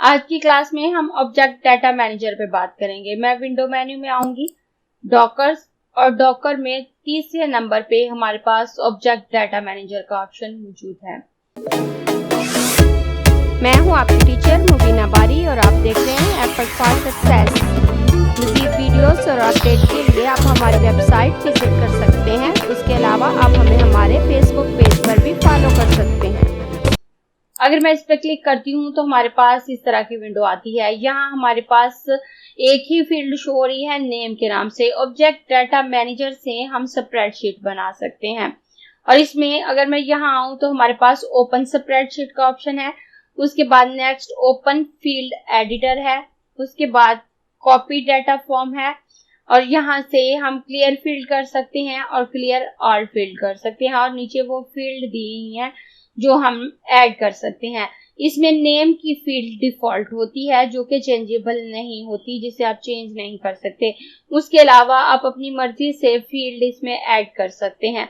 आज की क्लास में हम ऑब्जेक्ट डाटा मैनेजर पे बात करेंगे। मैं विंडो मेन्यू में आऊंगी, डॉकर्स, और डॉकर में तीसरे नंबर पे हमारे पास ऑब्जेक्ट डाटा मैनेजर का ऑप्शन मौजूद है। मैं हूं आपकी टीचर मुबीना बारी और आप देख रहे हैं एफर्ट फॉर सक्सेस। मज़ीद वीडियोस और अपडेट के लिए आप हमारी वेबसाइट विजिट कर सकते हैं। इसके अलावा आप हमें हमारे फेसबुक पेज पर भी फॉलो कर सकते हैं। अगर मैं इस पर क्लिक करती हूँ तो हमारे पास इस तरह की विंडो आती है। यहाँ हमारे पास एक ही फील्ड शो हो रही है नेम के नाम से। ऑब्जेक्ट डाटा मैनेजर से हम स्प्रेडशीट बना सकते हैं और इसमें अगर मैं यहाँ आऊँ तो हमारे पास ओपन स्प्रेडशीट का ऑप्शन है। उसके बाद नेक्स्ट ओपन फील्ड एडिटर है। उसके बाद कॉपी डाटा फॉर्म है और यहाँ से हम क्लियर फील्ड कर सकते हैं और क्लियर ऑल फील्ड कर सकते हैं और नीचे वो फील्ड दी हुई है जो हम ऐड कर सकते हैं। इसमें नेम की फील्ड डिफॉल्ट होती है जो कि चेंजेबल नहीं होती, जिसे आप चेंज नहीं कर सकते। उसके अलावा आप अपनी मर्जी से फील्ड इसमें ऐड कर सकते हैं।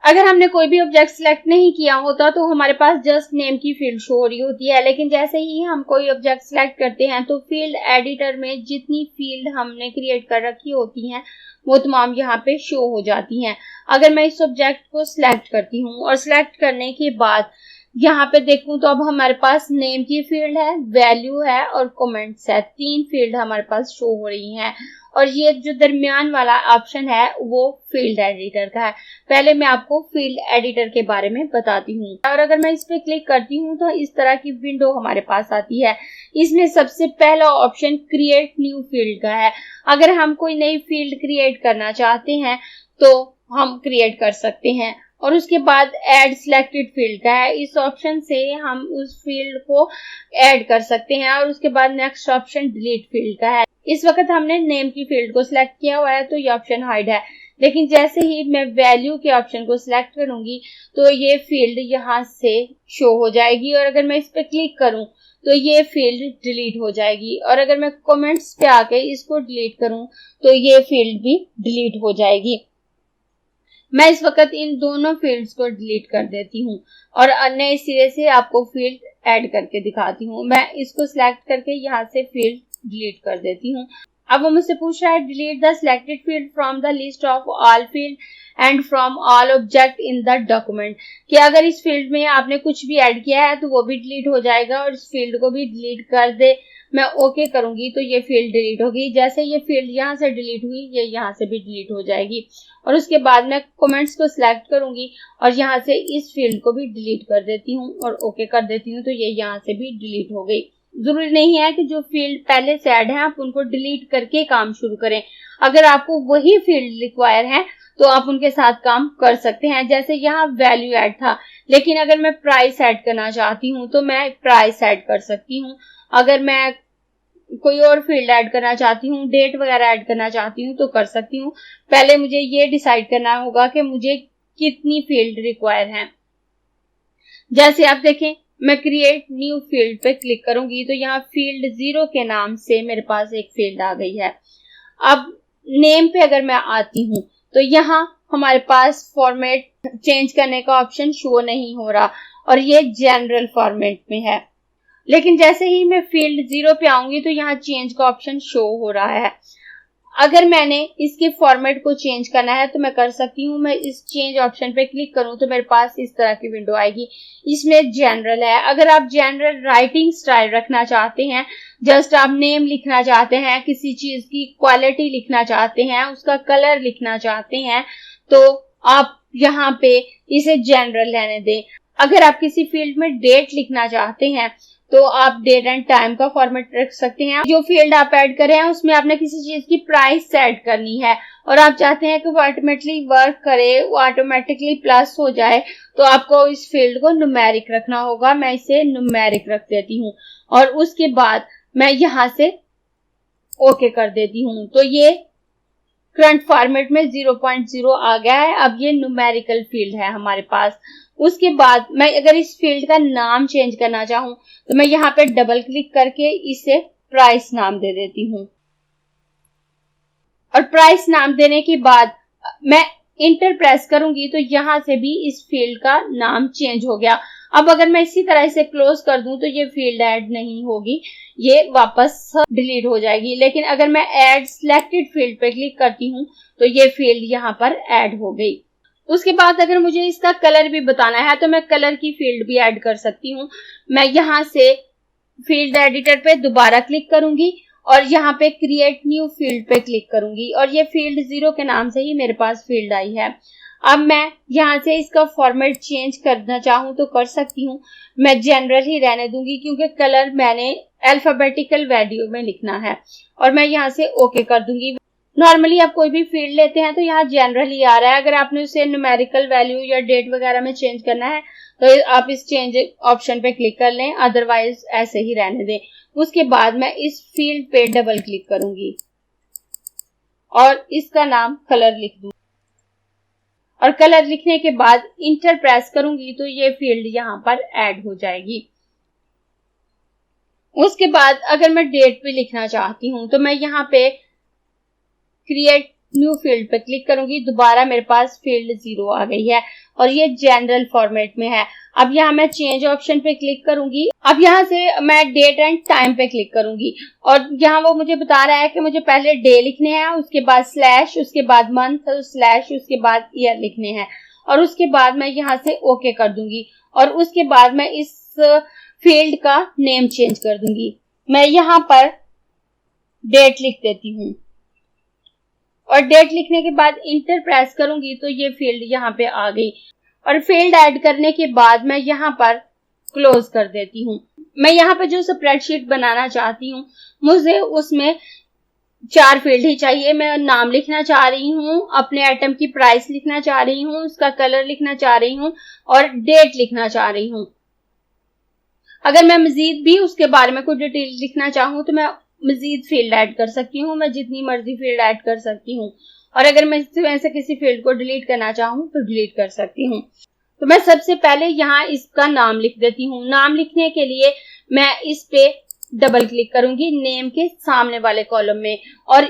अगर हमने कोई भी ऑब्जेक्ट सिलेक्ट नहीं किया होता तो हमारे पास जस्ट नेम की फील्ड शो हो रही होती है, लेकिन जैसे ही हम कोई ऑब्जेक्ट सिलेक्ट करते हैं तो फील्ड एडिटर में जितनी फील्ड हमने क्रिएट कर रखी होती हैं वो तमाम यहाँ पे शो हो जाती हैं। अगर मैं इस ऑब्जेक्ट को सिलेक्ट करती हूँ और सिलेक्ट करने के बाद यहाँ पे देखूं तो अब हमारे पास नेम की फील्ड है, वैल्यू है और कमेंट्स है। तीन फील्ड हमारे पास शो हो रही हैं और ये जो दरमियान वाला ऑप्शन है वो फील्ड एडिटर का है। पहले मैं आपको फील्ड एडिटर के बारे में बताती हूँ। और अगर मैं इस पे क्लिक करती हूँ तो इस तरह की विंडो हमारे पास आती है। इसमें सबसे पहला ऑप्शन क्रिएट न्यू फील्ड का है। अगर हम कोई नई फील्ड क्रिएट करना चाहते हैं तो हम क्रिएट कर सकते हैं। और उसके बाद ऐड सिलेक्टेड फील्ड का है। इस ऑप्शन से हम उस फील्ड को ऐड कर सकते हैं। और उसके बाद नेक्स्ट ऑप्शन डिलीट फील्ड का है। इस वक्त हमने नेम की फील्ड को सिलेक्ट किया हुआ है तो ये ऑप्शन हाइड है, लेकिन जैसे ही मैं वैल्यू के ऑप्शन को सिलेक्ट करूंगी तो ये फील्ड यहाँ से शो हो जाएगी। और अगर मैं इस पर क्लिक करूं तो ये फील्ड डिलीट हो जाएगी। और अगर मैं कमेंट्स पे आके इसको डिलीट करूं तो ये फील्ड भी डिलीट हो जाएगी। मैं इस वक्त इन दोनों फील्ड्स को डिलीट कर देती हूँ और नए सिरे से आपको फील्ड ऐड करके दिखाती हूँ। मैं इसको सिलेक्ट करके यहाँ से फील्ड डिलीट कर देती हूँ। अब वो मुझसे पूछ रहा है delete the selected field from the list of all field and from all object in the document, कि अगर इस फील्ड में आपने कुछ भी ऐड किया है तो वो भी डिलीट हो जाएगा और इस फील्ड को भी डिलीट कर दे। मैं ओके करूंगी तो ये फील्ड डिलीट होगी। जैसे ये फील्ड यहाँ से डिलीट हुई ये यहाँ से भी डिलीट हो जाएगी। और उसके बाद मैं कमेंट्स को सिलेक्ट करूंगी और यहाँ से इस फील्ड को भी डिलीट कर देती हूँ और ओके कर देती हूँ तो ये यहाँ से भी डिलीट हो गई। जरूरी नहीं है कि जो फील्ड पहले से ऐड है आप उनको डिलीट करके काम शुरू करें। अगर आपको वही फील्ड रिक्वायर है तो आप उनके साथ काम कर सकते हैं। जैसे यहाँ वैल्यू ऐड था, लेकिन अगर मैं प्राइस ऐड करना चाहती हूँ तो मैं प्राइस ऐड कर सकती हूँ। अगर मैं कोई और फील्ड ऐड करना चाहती हूँ, डेट वगैरह ऐड करना चाहती हूँ तो कर सकती हूँ। पहले मुझे ये डिसाइड करना होगा कि मुझे कितनी फील्ड रिक्वायर है। जैसे आप देखें मैं क्रिएट न्यू फील्ड पे क्लिक करूंगी तो यहाँ फील्ड 0 के नाम से मेरे पास एक फील्ड आ गई है। अब नेम पे अगर मैं आती हूँ तो यहाँ हमारे पास फॉर्मेट चेंज करने का ऑप्शन शो नहीं हो रहा और ये जनरल फॉर्मेट में है। लेकिन जैसे ही मैं फील्ड 0 पे आऊंगी तो यहाँ चेंज का ऑप्शन शो हो रहा है। अगर मैंने इसके फॉर्मेट को चेंज करना है तो मैं कर सकती हूँ। मैं इस चेंज ऑप्शन पे क्लिक करूँ तो मेरे पास इस तरह की विंडो आएगी। इसमें जनरल है। अगर आप जनरल राइटिंग स्टाइल रखना चाहते हैं, जस्ट आप नेम लिखना चाहते हैं, किसी चीज की क्वालिटी लिखना चाहते हैं, उसका कलर लिखना चाहते हैं तो आप यहाँ पे इसे जनरल रहने दें। अगर आप किसी फील्ड में डेट लिखना चाहते हैं तो आप डेट एंड टाइम का फॉर्मेट रख सकते हैं। जो फील्ड आप ऐड कर रहे हैं उसमें आपने किसी चीज की प्राइस ऐड करनी है और आप चाहते हैं कि वो ऑटोमेटिकली वर्क करे, वो ऑटोमेटिकली प्लस हो जाए तो आपको इस फील्ड को न्यूमेरिक रखना होगा। मैं इसे न्यूमेरिक रख देती हूँ और उसके बाद मैं यहाँ से ओके कर देती हूँ तो ये करंट फॉर्मेट में 0.0 आ गया है। अब ये न्यूमेरिकल फील्ड है हमारे पास। उसके बाद मैं अगर इस फील्ड का नाम चेंज करना चाहूँ तो मैं यहाँ पे डबल क्लिक करके इसे प्राइस नाम दे देती हूँ और प्राइस नाम देने के बाद मैं इंटर प्रेस करूंगी तो यहाँ से भी इस फील्ड का नाम चेंज हो गया। अब अगर मैं इसी तरह इसे क्लोज कर दूं तो ये फील्ड ऐड नहीं होगी, ये वापस डिलीट हो जाएगी। लेकिन अगर मैं ऐड सिलेक्टेड फील्ड पे क्लिक करती हूँ तो ये फील्ड यहाँ पर ऐड हो गई। उसके बाद अगर मुझे इसका कलर भी बताना है तो मैं कलर की फील्ड भी ऐड कर सकती हूँ। मैं यहाँ से फील्ड एडिटर पे दोबारा क्लिक करूंगी और यहाँ पे क्रिएट न्यू फील्ड पे क्लिक करूंगी और ये फील्ड 0 के नाम से ही मेरे पास फील्ड आई है। अब मैं यहाँ से इसका फॉर्मेट चेंज करना चाहूँ तो कर सकती हूँ। मैं जनरल ही रहने दूंगी क्योंकि कलर मैंने अल्फाबेटिकल वैल्यू में लिखना है और मैं यहाँ से ओके कर दूंगी। नॉर्मली आप कोई भी फील्ड लेते हैं तो यहाँ जनरल ही आ रहा है। अगर आपने उसे न्यूमेरिकल वैल्यू या डेट वगैरह में चेंज करना है तो आप इस चेंज ऑप्शन पे क्लिक कर लें, अदरवाइज ऐसे ही रहने दें। उसके बाद मैं इस फील्ड पे डबल क्लिक करूंगी और इसका नाम कलर लिख दूंगी और कलर लिखने के बाद इंटर प्रेस करूंगी तो ये फील्ड यहाँ पर ऐड हो जाएगी। उसके बाद अगर मैं डेट भी लिखना चाहती हूँ तो मैं यहाँ पे क्रिएट न्यू फील्ड पे क्लिक करूंगी, दोबारा मेरे पास फील्ड 0 आ गई है और ये जनरल फॉर्मेट में है। अब यहाँ मैं चेंज ऑप्शन पे क्लिक करूंगी। अब यहाँ से मैं डेट एंड टाइम पे क्लिक करूंगी और यहाँ वो मुझे बता रहा है कि मुझे पहले डे लिखने हैं, उसके बाद स्लैश, उसके बाद मंथ, स्लैश, उसके बाद ईयर लिखने हैं और उसके बाद मैं यहाँ से ओके कर दूंगी और उसके बाद मैं इस फील्ड का नेम चेंज कर दूंगी। मैं यहाँ पर डेट लिख देती हूँ और डेट लिखने के बाद इंटर प्रेस करूंगी तो ये फील्ड यहाँ पे आ गई और फील्ड ऐड करने के बाद मैं यहाँ पर क्लोज कर देती हूँ। मैं यहाँ पे जो स्प्रेडशीट बनाना चाहती हूँ मुझे उसमें 4 फील्ड ही चाहिए। मैं नाम लिखना चाह रही हूँ, अपने आइटम की प्राइस लिखना चाह रही हूँ, उसका कलर लिखना चाह रही हूँ और डेट लिखना चाह रही हूँ। अगर मैं मजीद भी उसके बारे में कोई डिटेल लिखना चाहूँ तो मैं मजीद फील्ड ऐड कर सकती हूँ। मैं जितनी मर्जी फील्ड ऐड कर सकती हूँ और अगर मैं इसमें से किसी फील्ड को डिलीट करना चाहूँ तो डिलीट कर सकती हूँ। तो मैं सबसे पहले यहाँ इसका नाम लिख देती हूँ। नाम लिखने के लिए मैं इस पे डबल क्लिक करूंगी नेम के सामने वाले कॉलम में और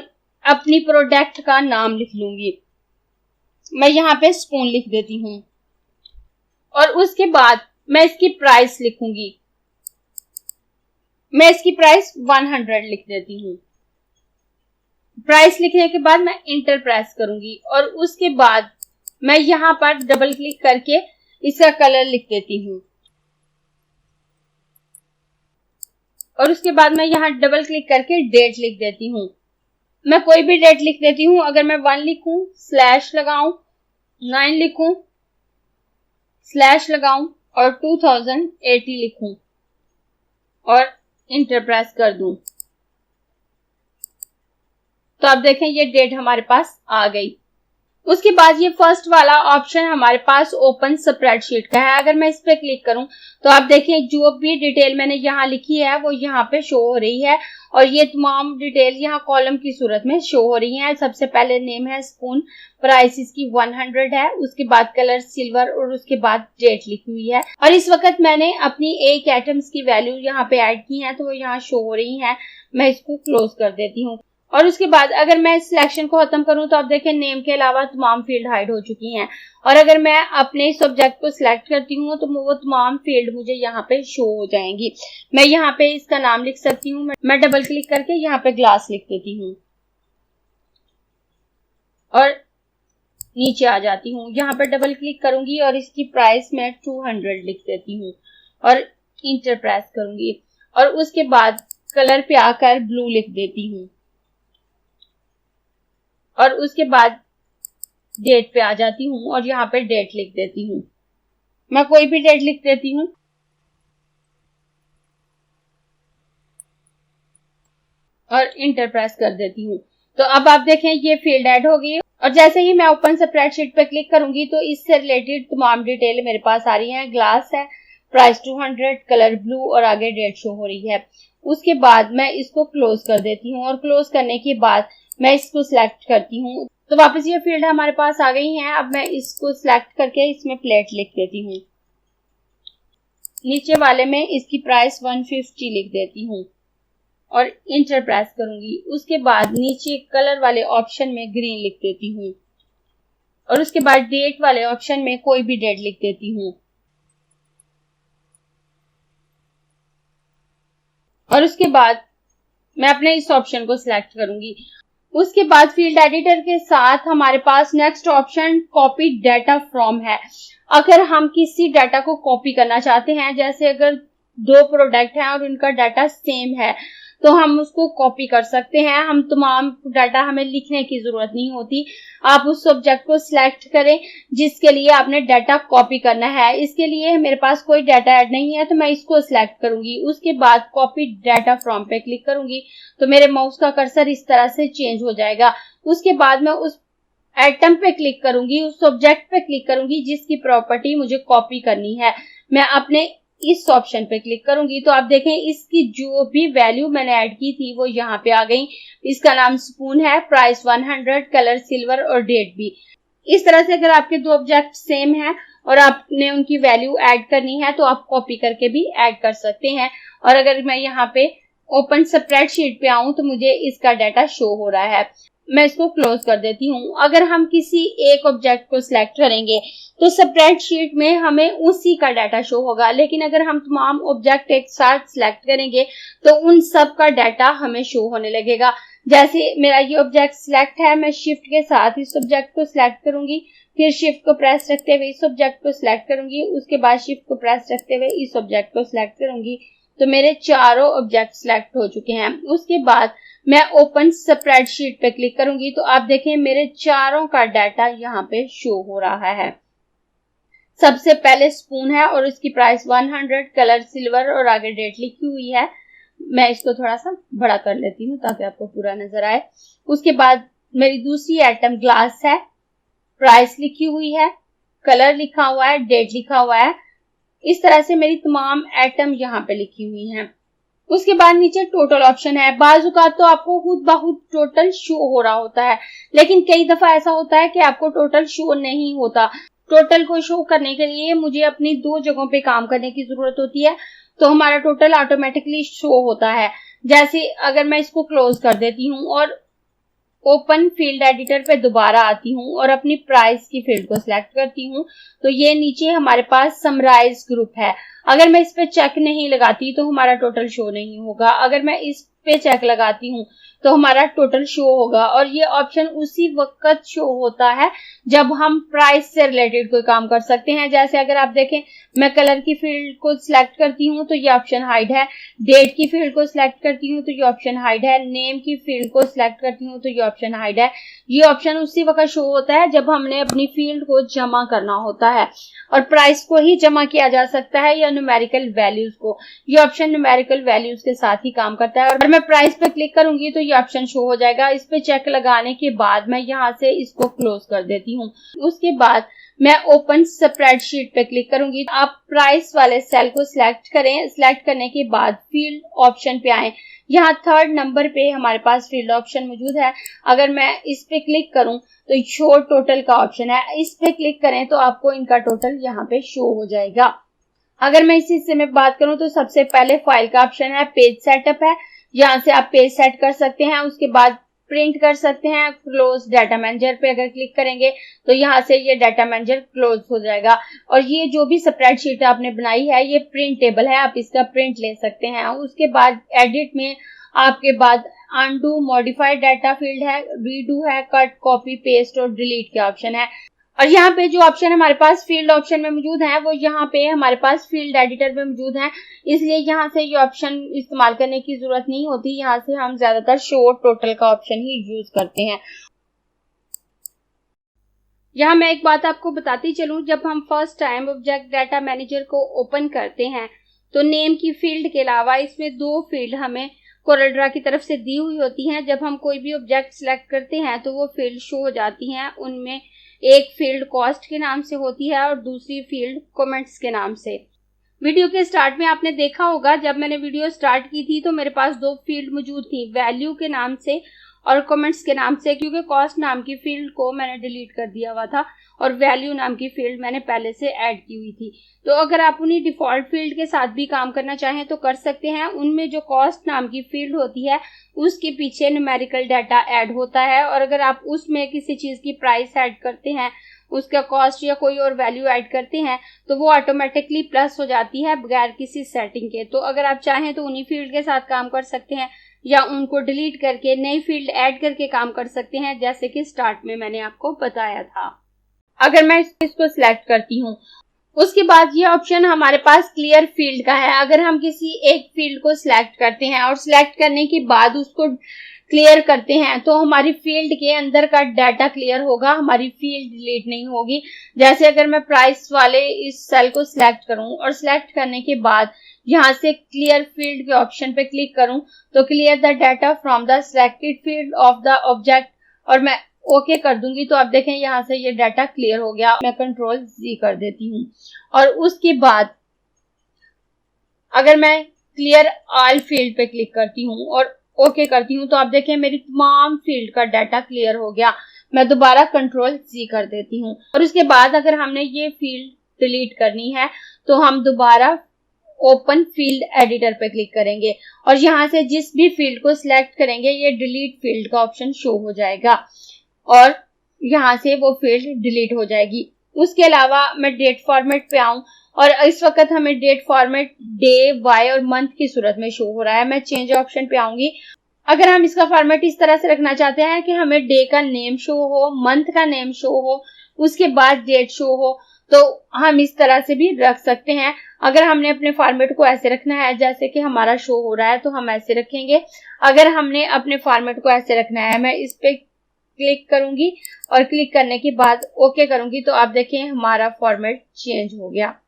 अपनी प्रोडक्ट का नाम लिख लूंगी। मैं यहाँ पे स्पून लिख देती हूँ और उसके बाद मैं इसकी प्राइस लिखूंगी। मैं इसकी प्राइस 100 लिख देती हूँ। प्राइस लिखने के बाद मैं इंटर प्रेस करूंगी और उसके बाद मैं यहाँ पर डबल क्लिक करके इसका कलर लिख देती हूँ और उसके बाद मैं यहाँ डबल क्लिक करके डेट लिख देती हूँ। मैं कोई भी डेट लिख देती हूँ। अगर मैं 1 लिखूं, स्लैश लगाऊं, 9 लिखूं, स्लैश लगाऊं और 2080 लिखूं और इंटर प्रेस कर दूं तो आप देखें ये डेट हमारे पास आ गई। उसके बाद ये फर्स्ट वाला ऑप्शन हमारे पास ओपन स्प्रेडशीट का है। अगर मैं इस पे क्लिक करूं तो आप देखें जो भी डिटेल मैंने यहाँ लिखी है वो यहाँ पे शो हो रही है और ये तमाम डिटेल यहाँ कॉलम की सूरत में शो हो रही है। सबसे पहले नेम है स्पून, प्राइस इसकी 100 है, उसके बाद कलर सिल्वर और उसके बाद डेट लिखी हुई है और इस वक्त मैंने अपनी एक आइटम्स की वैल्यू यहाँ पे ऐड की है तो वो यहाँ शो हो रही है। मैं इसको क्लोज कर देती हूँ और उसके बाद अगर मैं इस सिलेक्शन को खत्म करूं तो आप देखें नेम के अलावा तमाम फील्ड हाइड हो चुकी हैं और अगर मैं अपने इस सब्जेक्ट को सिलेक्ट करती हूँ तो वो तमाम फील्ड मुझे यहाँ पे शो हो जाएंगी। मैं यहाँ पे इसका नाम लिख सकती हूँ। मैं डबल क्लिक करके यहाँ पे ग्लास लिख देती हूँ और नीचे आ जाती हूँ। यहाँ पे डबल क्लिक करूंगी और इसकी प्राइस मैं 200 लिख देती हूँ और इंटर प्रेस करूंगी और उसके बाद कलर पे आकर ब्लू लिख देती हूँ और उसके बाद डेट पे आ जाती हूँ और यहाँ पे डेट लिख देती हूँ। मैं कोई भी डेट लिख देती हूँ और इंटर प्रेस कर देती हूँ। तो अब आप देखें ये फील्ड ऐड हो गई और जैसे ही मैं ओपन स्प्रेडशीट पे क्लिक करूंगी तो इससे रिलेटेड तमाम डिटेल मेरे पास आ रही है। ग्लास है, प्राइस 200, कलर ब्लू और आगे डेट शो हो रही है। उसके बाद मैं इसको क्लोज कर देती हूँ और क्लोज करने के बाद मैं इसको सिलेक्ट करती हूँ तो वापस ये फील्ड हमारे पास आ गई हैं। अब मैं इसको सिलेक्ट करके इसमें प्लेट लिख देती हूँ। नीचे वाले में इसकी प्राइस 150 लिख देती हूँ और इंटर प्रेस करूंगी। उसके बाद नीचे कलर वाले ऑप्शन में ग्रीन लिख देती हूँ और उसके बाद डेट वाले ऑप्शन में कोई भी डेट लिख देती हूँ और उसके बाद मैं अपने इस ऑप्शन को सिलेक्ट करूंगी। उसके बाद फील्ड एडिटर के साथ हमारे पास next option copy data from है। अगर हम किसी डाटा को कॉपी करना चाहते हैं, जैसे अगर दो प्रोडक्ट हैं और उनका डाटा सेम है, तो हम उसको कॉपी कर सकते हैं। हम तमाम डाटा हमें लिखने की जरूरत नहीं होती। आप उस सब्जेक्ट को सिलेक्ट करें जिसके लिए आपने डाटा कॉपी करना है। इसके लिए मेरे पास कोई डाटा ऐड नहीं है तो मैं इसको सिलेक्ट करूंगी। उसके बाद कॉपी डाटा फ्रॉम पे क्लिक करूंगी तो मेरे माउस का कर्सर इस तरह से चेंज हो जाएगा। उसके बाद मैं उस आइटम पे क्लिक करूंगी, उस सब्जेक्ट पे क्लिक करूंगी जिसकी प्रॉपर्टी मुझे कॉपी करनी है। मैं अपने इस ऑप्शन पे क्लिक करूंगी तो आप देखें इसकी जो भी वैल्यू मैंने ऐड की थी वो यहाँ पे आ गई। इसका नाम स्पून है, प्राइस 100, कलर सिल्वर और डेट भी। इस तरह से अगर आपके दो ऑब्जेक्ट सेम हैं और आपने उनकी वैल्यू ऐड करनी है तो आप कॉपी करके भी ऐड कर सकते हैं। और अगर मैं यहाँ पे ओपन स्प्रेडशीट पे आऊं तो मुझे इसका डाटा शो हो रहा है। मैं इसको क्लोज कर देती हूँ। अगर हम किसी एक ऑब्जेक्ट को सिलेक्ट करेंगे तो स्प्रेडशीट में हमें उसी का डाटा शो होगा, लेकिन अगर हम तमाम ऑब्जेक्ट एक साथ सिलेक्ट करेंगे तो उन सब का डाटा हमें शो होने लगेगा। जैसे मेरा ये ऑब्जेक्ट सिलेक्ट है, मैं शिफ्ट के साथ इस ऑब्जेक्ट को सिलेक्ट करूंगी, फिर शिफ्ट को प्रेस रखते हुए इस ऑब्जेक्ट को सिलेक्ट करूंगी, उसके बाद शिफ्ट को प्रेस रखते हुए इस ऑब्जेक्ट को सिलेक्ट करूंगी तो मेरे चारों ऑब्जेक्ट सिलेक्ट हो चुके हैं। उसके बाद मैं ओपन स्प्रेडशीट पे क्लिक करूंगी तो आप देखें मेरे चारों का डाटा यहाँ पे शो हो रहा है। सबसे पहले स्पून है और उसकी प्राइस 100, कलर सिल्वर और आगे डेट लिखी हुई है। मैं इसको थोड़ा सा बड़ा कर लेती हूँ ताकि आपको पूरा नजर आए। उसके बाद मेरी दूसरी आइटम ग्लास है, प्राइस लिखी हुई है, कलर लिखा हुआ है, डेट लिखा हुआ है। इस तरह से मेरी तमाम आइटम यहाँ पे लिखी हुई हैं। उसके बाद नीचे टोटल ऑप्शन है। बाज़ औक़ात तो आपको खुद ब खुद टोटल शो हो रहा होता है, लेकिन कई दफा ऐसा होता है कि आपको टोटल शो नहीं होता। टोटल को शो करने के लिए मुझे अपनी दो जगहों पे काम करने की जरूरत होती है तो हमारा टोटल ऑटोमेटिकली शो होता है। जैसे अगर मैं इसको क्लोज कर देती हूँ और ओपन फील्ड एडिटर पे दोबारा आती हूँ और अपनी प्राइस की फील्ड को सिलेक्ट करती हूँ तो ये नीचे हमारे पास समराइज ग्रुप है। अगर मैं इस पे चेक नहीं लगाती तो हमारा टोटल शो नहीं होगा। अगर मैं इस पे चेक लगाती हूँ तो हमारा टोटल शो होगा और ये ऑप्शन उसी वक्त शो होता है जब हम प्राइस से रिलेटेड कोई काम कर सकते हैं। जैसे अगर आप देखें मैं कलर की फील्ड को सिलेक्ट करती हूँ तो ये ऑप्शन हाइड है, डेट की फील्ड को सिलेक्ट करती हूँ तो ये ऑप्शन हाइड है, नेम की फील्ड को सिलेक्ट करती हूँ तो ये ऑप्शन हाइड है। ये ऑप्शन उसी वक्त शो होता है जब हमने अपनी फील्ड को जमा करना होता है और प्राइस को ही जमा किया जा सकता है या न्यूमेरिकल वैल्यूज को। ये ऑप्शन न्यूमेरिकल वैल्यूज के साथ ही काम करता है। और मैं प्राइस पे क्लिक करूंगी तो ये ऑप्शन शो हो जाएगा। इस पे चेक लगाने के बाद मैं यहाँ से इसको क्लोज कर देती हूँ। उसके बाद मैं ओपन स्प्रेडशीट पे क्लिक करूंगी। आप प्राइस वाले सेल को सिलेक्ट करें। सिलेक्ट करने के बाद फील्ड ऑप्शन पे आए। यहाँ 3rd नंबर पे हमारे पास फील्ड ऑप्शन मौजूद है। अगर मैं इस पे क्लिक करूं तो शो टोटल का ऑप्शन है, इस पे क्लिक करें तो आपको इनका टोटल यहाँ पे शो हो जाएगा। अगर मैं इस हिस्से में बात करूं तो सबसे पहले फाइल का ऑप्शन है, पेज सेटअप है, यहाँ से आप पेज सेट कर सकते हैं। उसके बाद प्रिंट कर सकते हैं। क्लोज डाटा मैनेजर पे अगर क्लिक करेंगे तो यहाँ से ये डाटा मैनेजर क्लोज हो जाएगा और ये जो भी स्प्रेडशीट आपने बनाई है ये प्रिंटेबल है, आप इसका प्रिंट ले सकते हैं। उसके बाद एडिट में आपके बाद अनडू, मॉडिफाइड डाटा फील्ड है, रीडू है, कट, कॉपी, पेस्ट और डिलीट के ऑप्शन है। और यहाँ पे जो ऑप्शन हमारे पास फील्ड ऑप्शन में मौजूद है वो यहाँ पे हमारे पास फील्ड एडिटर में मौजूद है, इसलिए यहाँ से ये ऑप्शन इस्तेमाल करने की जरूरत नहीं होती। यहाँ से हम ज्यादातर शो टोटल का ऑप्शन ही यूज करते हैं। यहाँ मैं एक बात आपको बताती चलूं, जब हम first time object data manager को ओपन करते हैं तो नेम की फील्ड के अलावा इसमें 2 फील्ड हमें कोरल ड्रा की तरफ से दी हुई होती हैं। जब हम कोई भी ऑब्जेक्ट सिलेक्ट करते हैं तो वो फील्ड शो हो जाती हैं। उनमें एक फील्ड कॉस्ट के नाम से होती है और दूसरी फील्ड कमेंट्स के नाम से। वीडियो के स्टार्ट में आपने देखा होगा जब मैंने वीडियो स्टार्ट की थी तो मेरे पास 2 फील्ड मौजूद थी, वैल्यू के नाम से और कमेंट्स के नाम से, क्योंकि कॉस्ट नाम की फील्ड को मैंने डिलीट कर दिया हुआ था और वैल्यू नाम की फील्ड मैंने पहले से ऐड की हुई थी। तो अगर आप उन्हीं डिफॉल्ट फील्ड के साथ भी काम करना चाहें तो कर सकते हैं। उनमें जो कॉस्ट नाम की फील्ड होती है उसके पीछे न्यूमेरिकल डाटा ऐड होता है, और अगर आप उसमें किसी चीज की प्राइस ऐड करते हैं, उसका कॉस्ट या कोई और वैल्यू ऐड करते हैं, तो वो ऑटोमेटिकली प्लस हो जाती है बगैर किसी सेटिंग के। तो अगर आप चाहें तो उन्हीं फील्ड के साथ काम कर सकते हैं या उनको डिलीट करके नई फील्ड ऐड करके काम कर सकते हैं, जैसे कि स्टार्ट में मैंने आपको बताया था। अगर मैं इसको सिलेक्ट करती हूँ, उसके बाद ये ऑप्शन हमारे पास क्लियर फील्ड का है। अगर हम किसी एक फील्ड को सिलेक्ट करते हैं और सिलेक्ट करने के बाद उसको क्लियर करते हैं तो हमारी फील्ड के अंदर का डाटा क्लियर होगा, हमारी फील्ड डिलीट नहीं होगी। जैसे अगर मैं प्राइस वाले इस सेल को सिलेक्ट करूं और सिलेक्ट करने के बाद यहाँ से क्लियर फील्ड के ऑप्शन पे क्लिक करूं तो clear the data from the selected field of the object, और मैं ओके कर दूंगी तो आप देखें यहाँ से ये डाटा क्लियर हो गया। मैं कंट्रोल जी कर देती हूँ और उसके बाद अगर मैं क्लियर ऑल फील्ड पे क्लिक करती हूँ और ओके करती हूँ तो आप देखें मेरी तमाम फील्ड का डाटा क्लियर हो गया। मैं दोबारा कंट्रोल जी कर देती हूँ और उसके बाद अगर हमने ये फील्ड डिलीट करनी है तो हम दोबारा ओपन फील्ड एडिटर पे क्लिक करेंगे और यहाँ से जिस भी फील्ड को सिलेक्ट करेंगे ये डिलीट फील्ड का ऑप्शन शो हो जाएगा और यहाँ से वो फील्ड डिलीट हो जाएगी। उसके अलावा मैं डेट फॉर्मेट पे आऊं और इस वक्त हमें डेट फॉर्मेट डे, वाई और मंथ की सूरत में शो हो रहा है। मैं चेंज ऑप्शन पे आऊंगी। अगर हम इसका फॉर्मेट इस तरह से रखना चाहते हैं कि हमें डे का नेम शो हो, मंथ का नेम शो हो, उसके बाद डेट शो हो, तो हम इस तरह से भी रख सकते हैं। अगर हमने अपने फॉर्मेट को ऐसे रखना है जैसे कि हमारा शो हो रहा है तो हम ऐसे रखेंगे। अगर हमने अपने फॉर्मेट को ऐसे रखना है, मैं इस पे क्लिक करूंगी और क्लिक करने के बाद ओके करूंगी तो आप देखें हमारा फॉर्मेट चेंज हो गया।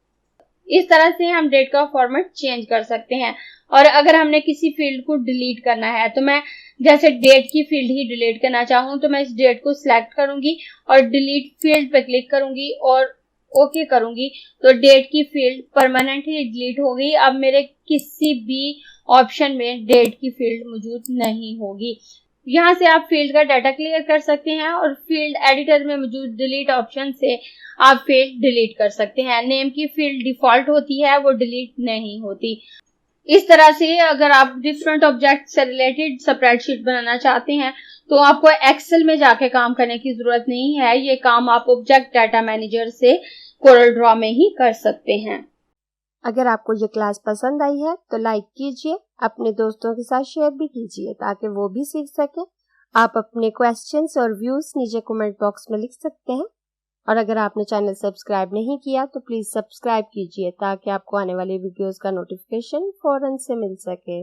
इस तरह से हम डेट का फॉर्मेट चेंज कर सकते हैं। और अगर हमने किसी फील्ड को डिलीट करना है तो मैं जैसे डेट की फील्ड ही डिलीट करना चाहूँ तो मैं इस डेट को सिलेक्ट करूंगी और डिलीट फील्ड पे क्लिक करूंगी और ओके करूंगी तो डेट की फील्ड परमानेंट ही डिलीट हो गई। अब मेरे किसी भी ऑप्शन में डेट की फील्ड मौजूद नहीं होगी। यहाँ से आप फील्ड का डाटा क्लियर कर सकते हैं और फील्ड एडिटर में मौजूद डिलीट ऑप्शन से आप फील्ड डिलीट कर सकते हैं। नेम की फील्ड डिफॉल्ट होती है, वो डिलीट नहीं होती। इस तरह से अगर आप डिफरेंट ऑब्जेक्ट से रिलेटेड स्प्रेडशीट बनाना चाहते हैं तो आपको एक्सेल में जाके काम करने की जरूरत नहीं है। ये काम आप ऑब्जेक्ट डाटा मैनेजर से कोरल ड्रॉ में ही कर सकते हैं। अगर आपको ये क्लास पसंद आई है तो लाइक कीजिए, अपने दोस्तों के साथ शेयर भी कीजिए ताकि वो भी सीख सके। आप अपने क्वेश्चंस और व्यूज नीचे कमेंट बॉक्स में लिख सकते हैं और अगर आपने चैनल सब्सक्राइब नहीं किया तो प्लीज सब्सक्राइब कीजिए ताकि आपको आने वाली वीडियोस का नोटिफिकेशन फौरन से मिल सके।